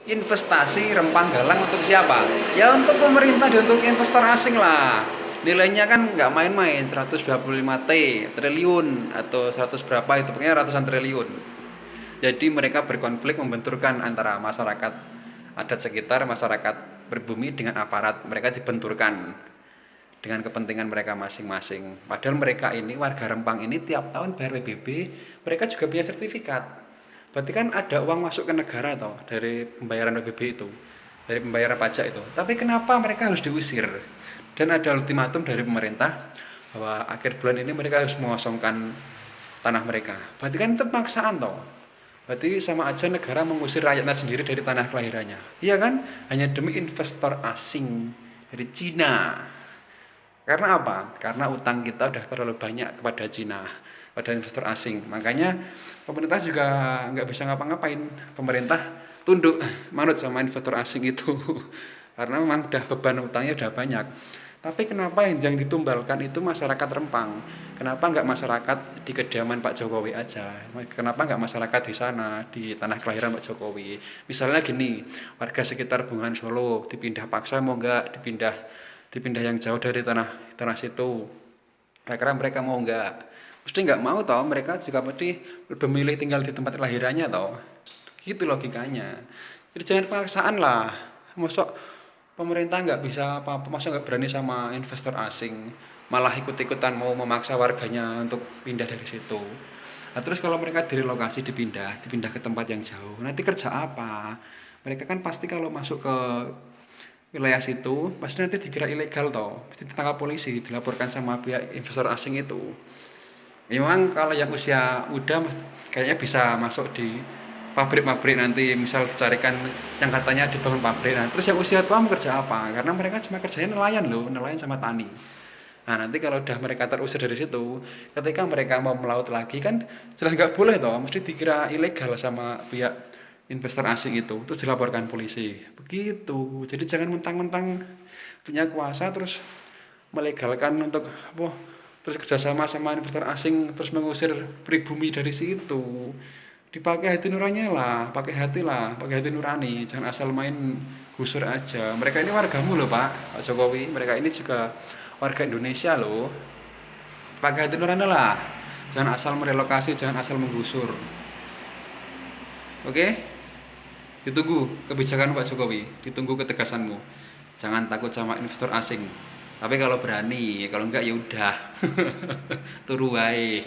investasi Rempang Galang untuk siapa? Ya untuk pemerintah dan untuk investor asing lah. Nilainya kan nggak main-main, 125 triliun atau 100 berapa itu, pokoknya ratusan triliun. Jadi mereka berkonflik membenturkan antara masyarakat adat sekitar, masyarakat pribumi dengan aparat. Mereka dibenturkan dengan kepentingan mereka masing-masing. Padahal mereka ini, warga Rempang ini tiap tahun bayar PBB, mereka juga punya sertifikat. Berarti kan ada uang masuk ke negara toh dari pembayaran PBB itu, dari pembayaran pajak itu. Tapi kenapa mereka harus diusir? Dan ada ultimatum dari pemerintah bahwa akhir bulan ini mereka harus mengosongkan tanah mereka. Berarti kan itu paksaan toh. Berarti sama aja negara mengusir rakyatnya sendiri dari tanah kelahirannya. Iya kan? Hanya demi investor asing dari Cina. Karena apa? Karena utang kita udah terlalu banyak kepada Cina, pada investor asing. Makanya pemerintah juga nggak bisa ngapa-ngapain. Pemerintah tunduk manut sama investor asing itu. Karena memang udah beban utangnya udah banyak. Tapi kenapa yang ditumbalkan itu masyarakat Rempang? Kenapa nggak masyarakat di kediaman Pak Jokowi aja? Kenapa nggak masyarakat di sana, di tanah kelahiran Pak Jokowi? Misalnya gini, warga sekitar Bungan Solo dipindah paksa mau nggak dipindah dipindah yang jauh dari tanah tanah situ. Karena mereka mau nggak, mesti nggak mau tau, mereka juga pasti lebih memilih tinggal di tempat kelahirannya tau. Gitu logikanya. Jadi jangan paksaan lah. Masuk pemerintah nggak bisa apa-apa, masa nggak berani sama investor asing, malah ikut-ikutan mau memaksa warganya untuk pindah dari situ. Nah, terus kalau mereka direlokasi dipindah ke tempat yang jauh, nanti kerja apa? Mereka kan pasti kalau masuk ke wilayah situ pasti nanti dikira ilegal toh, pasti ditangkap polisi, dilaporkan sama pihak investor asing itu. Memang kalau yang usia muda kayaknya bisa masuk di pabrik-pabrik nanti, misal dicarikan yang katanya dibangun pabrik. Nah, terus yang usia tua mau kerja apa? Karena mereka cuma kerjanya nelayan loh, nelayan sama tani. Nah, nanti kalau udah mereka terusir dari situ, ketika mereka mau melaut lagi kan jelas nggak boleh toh, mesti dikira ilegal sama pihak investor asing itu, terus dilaporkan polisi. Begitu. Jadi jangan mentang-mentang punya kuasa terus melegalkan untuk apa, terus kerjasama sama investor asing terus mengusir pribumi dari situ. Dipakai hati nuraninya lah, pakai hati lah, pakai hati nurani, jangan asal main gusur aja. Mereka ini wargamu loh Pak Jokowi, mereka ini juga warga Indonesia loh. Pakai hati nurani lah, jangan asal merelokasi, jangan asal menggusur. Oke? Ditunggu kebijakan Pak Jokowi, ditunggu ketegasanmu. Jangan takut sama investor asing. Tapi kalau berani, kalau enggak ya udah. Turu wae.